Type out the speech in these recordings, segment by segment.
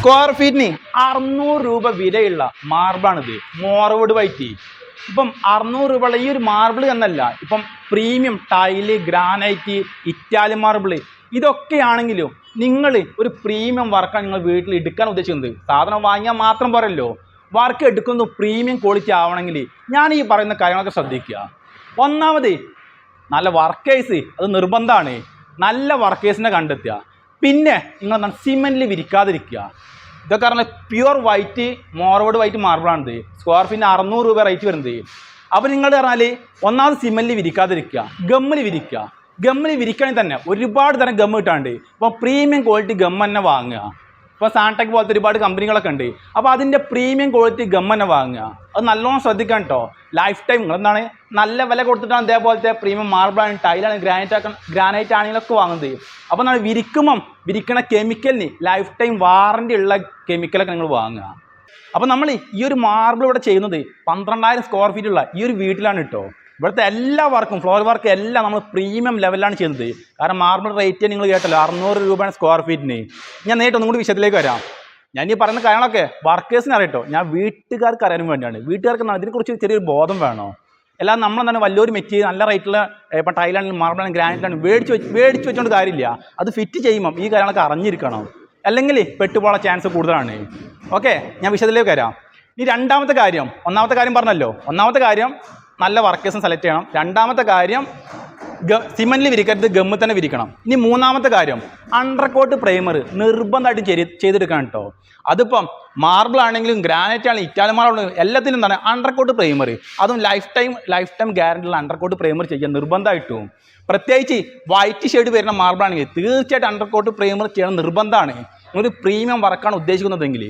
Square ഫീറ്റിന് 600 രൂപ വിലയുള്ള മാർബിളാണിത്. മോർവുഡ് white. ഇപ്പം 600 രൂപയുള്ള ഈ ഒരു മാർബിൾ എന്നല്ല, ഇപ്പം premium tile, granite, Italian marble ഇതൊക്കെയാണെങ്കിലും നിങ്ങൾ ഒരു പ്രീമിയം വർക്കാണ് നിങ്ങൾ വീട്ടിൽ എടുക്കാൻ ഉദ്ദേശിക്കുന്നത്. സാധനം വാങ്ങിയാൽ മാത്രം പോരല്ലോ, വർക്ക് എടുക്കുന്നത് പ്രീമിയം ക്വാളിറ്റി ആവണമെങ്കിൽ ഞാൻ ഈ പറയുന്ന കാര്യങ്ങളൊക്കെ ശ്രദ്ധിക്കുക. ഒന്നാമത് നല്ല വർക്കേഴ്സ്, അത് നിർബന്ധമാണ്. നല്ല വർക്കേഴ്സിനെ കണ്ടെത്തുക. പിന്നെ നിങ്ങൾ എന്താണ് സിമെൻറ്റിൽ വിരിക്കാതിരിക്കുക. ഇതൊക്കെ പറഞ്ഞാൽ പ്യുവർ വൈറ്റ് മോർവുഡ് വൈറ്റ് മാർബിളാണിത്. സ്ക്വയർ ഫീറ്റിന് 600 രൂപ റേറ്റ് വരുന്നത്. അപ്പോൾ നിങ്ങൾ പറഞ്ഞാൽ ഒന്നാമത് സിമെൻറ്റിൽ വിരിക്കാതിരിക്കുക, ഗമ്മിൽ വിരിക്കുക. ഗമ്മിൽ വിരിക്കണമെങ്കിൽ തന്നെ ഒരുപാട് തരം ഗമ്മ് കിട്ടാണ്ട്. ഇപ്പോൾ പ്രീമിയം ക്വാളിറ്റി ഗമ്മ് തന്നെ വാങ്ങുക. ഇപ്പോൾ സാൻടെക് പോലത്തെ ഒരുപാട് കമ്പനികളൊക്കെ ഉണ്ട്. അപ്പോൾ അതിൻ്റെ പ്രീമിയം ക്വാളിറ്റി ഗമ്മ് തന്നെ വാങ്ങുക. അത് നല്ലോണം ശ്രദ്ധിക്കണം കേട്ടോ. ലൈഫ് ടൈം നിങ്ങൾ എന്താണ് നല്ല വില കൊടുത്തിട്ടാണ് ഇതേപോലത്തെ പ്രീമിയം മാർബിളാണ്, ടൈലാണ്, ഗ്രാനൈറ്റ് ആണെങ്കിലൊക്കെ വാങ്ങുന്നത്. അപ്പോൾ എന്താണ് വിരിക്കണ കെമിക്കലിന് ലൈഫ് ടൈം വാറണ്ടി ഉള്ള കെമിക്കലൊക്കെ നിങ്ങൾ വാങ്ങുക. അപ്പോൾ നമ്മൾ ഈ ഒരു മാർബിൾ ഇവിടെ ചെയ്യുന്നത് 12,000 സ്ക്വയർ ഫീറ്റുള്ള ഈ ഒരു വീട്ടിലാണ് കേട്ടോ. ഇവിടുത്തെ എല്ലാ വർക്കും, ഫ്ലോർ വർക്ക് എല്ലാം നമ്മൾ പ്രീമിയം ലെവലിലാണ് ചെയ്യുന്നത്. കാരണം മാർബിൾ റേറ്റ് നിങ്ങൾ കേട്ടല്ലോ, 600 രൂപയാണ് സ്ക്വയർ ഫീറ്റിന്. ഞാൻ നേരിട്ട് ഒന്നും കൂടി വിഷയത്തിലേക്ക് വരാം. ഞാൻ ഈ പറയുന്ന കാര്യങ്ങളൊക്കെ വർക്കേഴ്സിന് അറിയട്ടോ, ഞാൻ വീട്ടുകാർക്ക് അറിയാനും വേണ്ടിയാണ്. വീട്ടുകാർക്ക് ഇതിനെക്കുറിച്ച് ചെറിയൊരു ബോധം വേണോ. അല്ലാതെ നമ്മളെന്താണ് വലിയൊരു മെറ്റീരിയൽ നല്ല റേറ്റുള്ള ഇപ്പം ടൈലാണെങ്കിലും മാർബിളാണെങ്കിലും ഗ്രാനൈറ്റിലാണെങ്കിലും മേടിച്ച് വെച്ചുകൊണ്ട് കാര്യമില്ല. അത് ഫിറ്റ് ചെയ്യുമ്പം ഈ കാര്യങ്ങളൊക്കെ അറിഞ്ഞിരിക്കണം. അല്ലെങ്കിൽ പെട്ടുപോകാനുള്ള ചാൻസ് കൂടുതലാണ്. ഓക്കെ, ഞാൻ വിഷയത്തിലേക്ക് വരാം. ഈ രണ്ടാമത്തെ കാര്യം, ഒന്നാമത്തെ കാര്യം പറഞ്ഞല്ലോ. ഒന്നാമത്തെ കാര്യം നല്ല വർക്കേഴ്സിനെ സെലക്ട് ചെയ്യണം. രണ്ടാമത്തെ കാര്യം സിമെൻറ്റിൽ വിരിക്കരുത്, ഗമ്മിൽ തന്നെ വിരിക്കണം. ഇനി മൂന്നാമത്തെ കാര്യം അണ്ടർകോട്ട് പ്രൈമർ നിർബന്ധമായിട്ടും ചെയ്തെടുക്കണം കേട്ടോ. അതിപ്പം മാർബിൾ ആണെങ്കിലും ഗ്രാനൈറ്റ് ആണെങ്കിലും ഇറ്റാലിയൻ മാർബിൾ ആണെങ്കിലും എല്ലാത്തിലും എന്താണ് അണ്ടർകോട്ട് പ്രൈമർ. അതും ലൈഫ് ടൈം ഗ്യാരണ്ടിയുള്ള അണ്ടർകോട്ട് പ്രൈമർ ചെയ്യാൻ നിർബന്ധമായിട്ടും. പ്രത്യേകിച്ച് വൈറ്റ് ഷെയ്ഡ് വരുന്ന മാർബിൾ ആണെങ്കിൽ തീർച്ചയായിട്ടും അണ്ടർകോട്ട് പ്രൈമർ ചെയ്യണം നിർബന്ധമാണ്. ഒരു പ്രീമിയം വർക്കാണ് ഉദ്ദേശിക്കുന്നതെങ്കിൽ.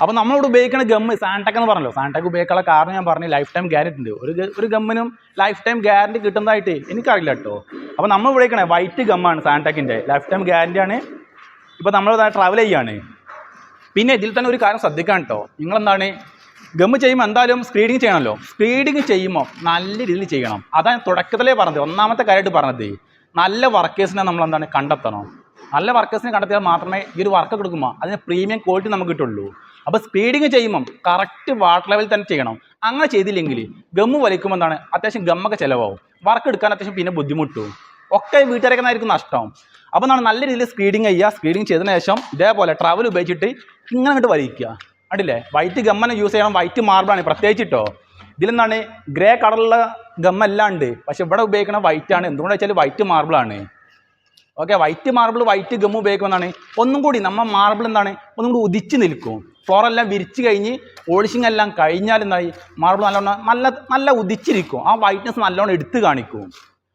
അപ്പോൾ നമ്മളിവിടെ ഉപയോഗിക്കുന്ന ഗമ്മ് സാൻടെക് എന്ന് പറഞ്ഞല്ലോ. സാൻടെക് ഉപയോഗിക്കാനുള്ള കാരണം ഞാൻ പറഞ്ഞു, ലൈഫ് ടൈം ഗ്യാരണ്ടി ഉണ്ട്. ഒരു ഗമ്മിനും ലൈഫ് ടൈം ഗ്യാരണ്ടി കിട്ടുന്നതായിട്ട് എനിക്കറിയില്ല കേട്ടോ. അപ്പോൾ നമ്മൾ ഉപയോഗിക്കണേ വൈറ്റ് ഗമ്മാണ്, സാൻടെക്കിൻ്റെ ലൈഫ് ടൈം ഗ്യാരണ്ടിയാണ്. ഇപ്പോൾ നമ്മൾ ട്രാവൽ ചെയ്യാണ്. പിന്നെ ഇതിൽ തന്നെ ഒരു കാര്യം ശ്രദ്ധിക്കാൻ കേട്ടോ. നിങ്ങളെന്താണ് ഗമ്മ് ചെയ്യുമ്പോൾ എന്തായാലും സ്ക്രീഡിങ് ചെയ്യണമല്ലോ. സ്ക്രീഡിങ് ചെയ്യുമ്പോൾ നല്ല രീതിയിൽ ചെയ്യണം. അതാണ് തുടക്കത്തിലേ പറഞ്ഞത്, ഒന്നാമത്തെ കാര്യമായിട്ട് പറഞ്ഞത്. നല്ല വർക്കേഴ്സിനെ നമ്മളെന്താണ് കണ്ടെത്തണം. നല്ല വർക്കേഴ്സിനെ കണ്ടെത്തിയാൽ മാത്രമേ ഈ ഒരു വർക്ക് കൊടുക്കുമ്പോൾ അതിന് പ്രീമിയം ക്വാളിറ്റി നമുക്ക് കിട്ടുള്ളൂ. അപ്പോൾ സ്പീഡിങ് ചെയ്യുമ്പം കറക്റ്റ് വാട്ടർ ലെവലിൽ തന്നെ ചെയ്യണം. അങ്ങനെ ചെയ്തില്ലെങ്കിൽ ഗമ്മ് വലിക്കുമ്പോൾ എന്താണ് അത്യാവശ്യം ഗമ്മൊക്കെ ചിലവാകും, വർക്ക് എടുക്കാൻ അത്യാവശ്യം പിന്നെ ബുദ്ധിമുട്ടും ഒക്കെ വീട്ടുകാരൊക്കെ നഷ്ടം. അപ്പോൾ എന്താണ് നല്ല രീതിയിൽ സ്ക്രീഡിങ് ചെയ്യുക. സ്ക്രീഡിങ് ചെയ്തതിന് ശേഷം ഇതേപോലെ ട്രവൽ ഉപയോഗിച്ചിട്ട് ഇങ്ങനെ അങ്ങോട്ട് വലിക്കുക. കണ്ടില്ലേ, വൈറ്റ് ഗമ്മനെ യൂസ് ചെയ്യണം. വൈറ്റ് മാർബിളാണ് പ്രത്യേകിച്ചിട്ടോ. ഇതിലെന്താണ് ഗ്രേ കളറുള്ള ഗമ്മെല്ലാം ഉണ്ട്, പക്ഷെ ഇവിടെ ഉപയോഗിക്കുന്ന വൈറ്റാണ്. എന്തുകൊണ്ടാണ് വെച്ചാൽ വൈറ്റ് മാർബിളാണ്. Okay, white marble white gum ഉപയോഗിക്കുന്നതാണ് ഒന്നും കൂടി നമ്മൾ മാർബിൾ എന്താണ് ഒന്നും കൂടി ഉദിച്ച് നിൽക്കും. ഫ്ലോറെല്ലാം വിരിച്ച് കഴിഞ്ഞ് പോളിഷിങ് എല്ലാം കഴിഞ്ഞാൽ എന്തായി മാർബിൾ നല്ല ഉദിച്ചിരിക്കും. ആ വൈറ്റ്നസ് നല്ലോണം എടുത്ത് കാണിക്കും.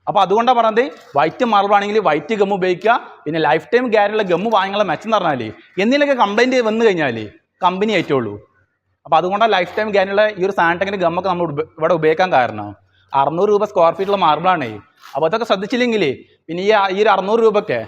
അപ്പോൾ അതുകൊണ്ടാണ് പറഞ്ഞത് വൈറ്റ് മാർബിൾ ആണെങ്കിൽ വൈറ്റ് ഗമ്മ് ഉപയോഗിക്കുക. പിന്നെ ലൈഫ് ടൈം ഗ്യാരണ്ടിയുള്ള ഗമ്മ് വാങ്ങാനുള്ള മെച്ചം എന്ന് പറഞ്ഞാൽ എന്തെങ്കിലുമൊക്കെ കംപ്ലൈൻറ്റ് വന്നു കഴിഞ്ഞാൽ കമ്പനി ആയിട്ടുള്ളൂ. അപ്പോൾ അതുകൊണ്ടാണ് ലൈഫ് ടൈം ഗ്യാരണ്ടിയുള്ള ഈ ഒരു സാൻടെക്കിൻ്റെ ഗമ്മൊക്കെ നമ്മൾ ഇവിടെ ഉപയോഗിക്കാൻ കാരണം. 600 രൂപ സ്ക്വയർ ഫീറ്റുള്ള മാർബിളാണ്. അപ്പോൾ അതൊക്കെ ശ്രദ്ധിച്ചില്ലെങ്കിൽ പിന്നെ ഈ ഒരു 600 രൂപയ്ക്ക്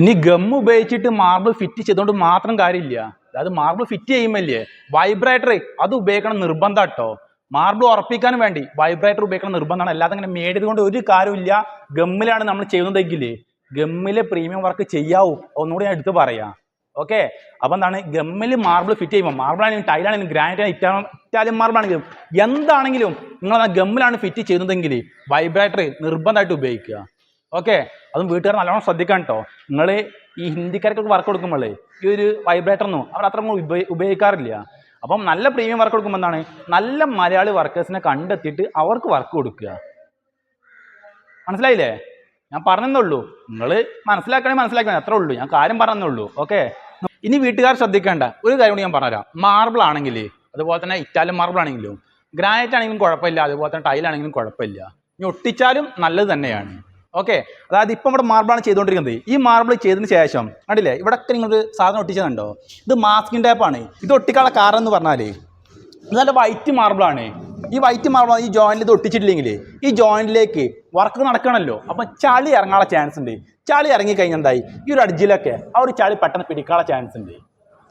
ഇനി ഗമ്മ് ഉപയോഗിച്ചിട്ട് മാർബിൾ ഫിറ്റ് ചെയ്തുകൊണ്ട് മാത്രം കാര്യമില്ല. അതായത് മാർബിൾ ഫിറ്റ് ചെയ്യുമ്പോഴേ വൈബ്രേറ്റർ അത് ഉപയോഗിക്കണം നിർബന്ധം കേട്ടോ. മാർബിൾ ഉറപ്പിക്കാൻ വേണ്ടി വൈബ്രേറ്റർ ഉപയോഗിക്കണം നിർബന്ധമാണ്. അല്ലാതെ ഇങ്ങനെ മേടിയത് കൊണ്ട് ഒരു കാര്യമില്ല. ഗമ്മിലാണ് നമ്മൾ ചെയ്യുന്നതെങ്കിൽ ഗമ്മിലെ പ്രീമിയം വർക്ക് ചെയ്യാവൂ. ഒന്നുകൂടി ഞാൻ എടുത്ത് പറയാം. ഓക്കെ, അപ്പോൾ എന്താണ് ഗമ്മിൽ മാർബിൾ ഫിറ്റ് ചെയ്യുമ്പോൾ മാർബിളാണെങ്കിലും ടൈലാണെങ്കിലും ഗ്രാനൈറ്റ് ഇറ്റാലിയൻ മാർബിളാണെങ്കിലും എന്താണെങ്കിലും നിങ്ങൾ ഗമ്മിലാണ് ഫിറ്റ് ചെയ്യുന്നതെങ്കിൽ വൈബ്രേറ്റർ നിർബന്ധമായിട്ട് ഉപയോഗിക്കുക. ഓക്കെ, അതും വീട്ടുകാർ നല്ലോണം ശ്രദ്ധിക്കാൻ കേട്ടോ. നിങ്ങൾ ഈ ഹിന്ദിക്കാർക്കൊക്കെ വർക്ക് കൊടുക്കുമ്പോൾ ഈ ഒരു വൈബ്രേറ്ററൊന്നും അവർ അത്ര ഉപയോഗിക്കാറില്ല. അപ്പം നല്ല പ്രീമിയം വർക്ക് കൊടുക്കുമ്പോൾ എന്താണ് നല്ല മലയാളി വർക്കേഴ്സിനെ കണ്ടെത്തിയിട്ട് അവർക്ക് വർക്ക് കൊടുക്കുക. മനസ്സിലായില്ലേ? ഞാൻ പറഞ്ഞെന്നുള്ളൂ. നിങ്ങൾ മനസ്സിലാക്കണേ അത്രേ ഉള്ളൂ. ഞാൻ കാര്യം പറഞ്ഞെന്നുള്ളൂ. ഓക്കെ, ഇനി വീട്ടുകാർ ശ്രദ്ധിക്കേണ്ട ഒരു കാര്യം കൂടി ഞാൻ പറഞ്ഞുതരാം. മാർബിൾ ആണെങ്കിൽ അതുപോലെ തന്നെ ഇറ്റാലിയൻ മാർബിൾ ആണെങ്കിലും ഗ്രാനൈറ്റ് ആണെങ്കിലും കുഴപ്പമില്ല, അതുപോലെ തന്നെ ടൈലാണെങ്കിലും കുഴപ്പമില്ല. ഇനി ഒട്ടിച്ചാലും നല്ലത് തന്നെയാണ്. ഓക്കെ, അതായത് ഇപ്പം ഇവിടെ മാർബിളാണ് ചെയ്തുകൊണ്ടിരിക്കുന്നത്. ഈ മാർബിൾ ചെയ്തതിന് ശേഷം കണ്ടില്ലേ ഇവിടെയൊക്കെ നിങ്ങളൊരു സാധനം ഒട്ടിച്ചതുണ്ടോ? ഇത് മാസ്കിംഗ് ടേപ്പാണ്. ഇത് ഒട്ടിക്കാനുള്ള കാരണം എന്ന് പറഞ്ഞാൽ ഇത് നല്ല വൈറ്റ് മാർബിളാണ്. ഈ വൈറ്റ് മാർബിൾ ഈ ജോയിൻറ്റിൽ ഇത് ഒട്ടിച്ചിട്ടില്ലെങ്കിൽ ഈ ജോയിൻറ്റിലേക്ക് വർക്ക് നടക്കണമല്ലോ. അപ്പം ചളി ഇറങ്ങാനുള്ള ചാൻസ് ഉണ്ട്. ചളി ഇറങ്ങിക്കഴിഞ്ഞാൽ എന്തായി ഈ ഒരു അഡ്ജിലൊക്കെ ആ ഒരു ചളി പെട്ടെന്ന് പിടിക്കാനുള്ള ചാൻസ് ഉണ്ട്.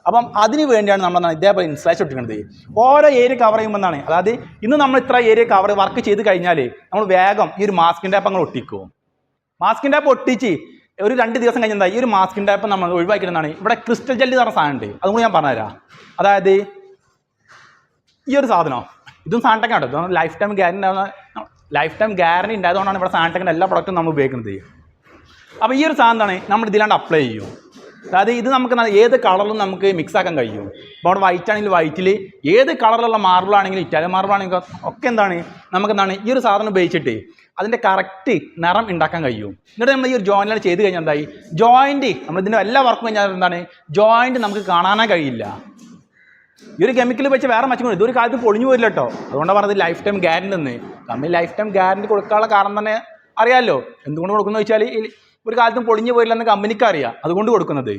അപ്പം അതിന് വേണ്ടിയാണ് നമ്മൾ ഇതേപോലെ ഇൻസുലേഷൻ ഒട്ടിക്കുന്നത്. ഓരോ ഏരിയ കവർ ചെയ്യുമ്പോൾ എന്നാണ്, അതായത് ഇന്ന് നമ്മൾ ഇത്ര ഏരിയ കവർ വർക്ക് ചെയ്ത് കഴിഞ്ഞാൽ നമ്മൾ വേഗം ഈ ഒരു മാസ്കിംഗ് ടേപ്പ് അങ്ങ് ഒട്ടിക്കും. മാസ്കിംഗ് ടേപ്പ് ഒട്ടിച്ച് ഒരു 2 ദിവസം കഴിഞ്ഞ് എന്താ ഈ ഒരു മാസ്കിൻ്റെ ഇപ്പം നമ്മൾ ഒഴിവാക്കിയിരുന്നാണ് ഇവിടെ ക്രിസ്റ്റൽ ജെല്ലി എന്ന് പറഞ്ഞ സാധനം ഉണ്ട്. അതും കൂടി ഞാൻ പറഞ്ഞുതരാം. അതായത് ഈ ഒരു സാധനം ഇതും സാൻടെക് ആണ്. ഇതൊന്നും ലൈഫ് ടൈം ഗ്യാരണ്ടി ഉണ്ടായതുകൊണ്ടാണ് ഇവിടെ സാൻടെക്കിൻ്റെ എല്ലാ പ്രൊഡക്റ്റും നമ്മൾ ഉപയോഗിക്കുന്നത്. അപ്പോൾ ഈ ഒരു സാധനം എന്താണ് നമ്മൾ ഇതിലാണ്ട് അപ്ലൈ ചെയ്യും. അതായത് ഇത് നമുക്ക് ഏത് കളറിലും നമുക്ക് മിക്സ് ആക്കാൻ കഴിയും. ഇപ്പോൾ അവിടെ വൈറ്റ് ആണെങ്കിൽ വൈറ്റിൽ, ഏത് കളറിലുള്ള മാർബിൾ ആണെങ്കിലും ഇറ്റാലിയൻ മാർബിൾ ആണെങ്കിലും ഒക്കെ എന്താണ് നമുക്ക് എന്താണ് ഈ ഒരു സാധനം ഉപയോഗിച്ചിട്ട് അതിൻ്റെ കറക്റ്റ് നിറം ഉണ്ടാക്കാൻ കഴിയും. എന്നിട്ട് നമ്മൾ ഈ ഒരു ജോയിൻറ്റിൽ ചെയ്ത് കഴിഞ്ഞാൽ എന്തായി ജോയിൻറ്റ് നമ്മൾ ഇതിൻ്റെ എല്ലാ വർക്കും കഴിഞ്ഞാൽ എന്താണ് ജോയിൻറ്റ് നമുക്ക് കാണാനേ കഴിയില്ല. ഈ ഒരു കെമിക്കൽ വെച്ച് വേറെ മറ്റും ഇതൊരു കാലത്ത് പൊളിഞ്ഞു പോരില്ല കേട്ടോ. അതുകൊണ്ടാണ് പറഞ്ഞത് ലൈഫ് ടൈം ഗ്യാരണ്ടി എന്ന്. നമ്മൾ ലൈഫ് ടൈം ഗ്യാരണ്ടി കൊടുക്കാനുള്ള കാരണം തന്നെ അറിയാമല്ലോ. എന്തുകൊണ്ട് കൊടുക്കുന്നത് വെച്ചാൽ ഒരു കാലത്തും പൊളിഞ്ഞു പോരില്ല എന്ന് കമ്പനിക്ക് അറിയാം, അതുകൊണ്ട് കൊടുക്കുന്നത്.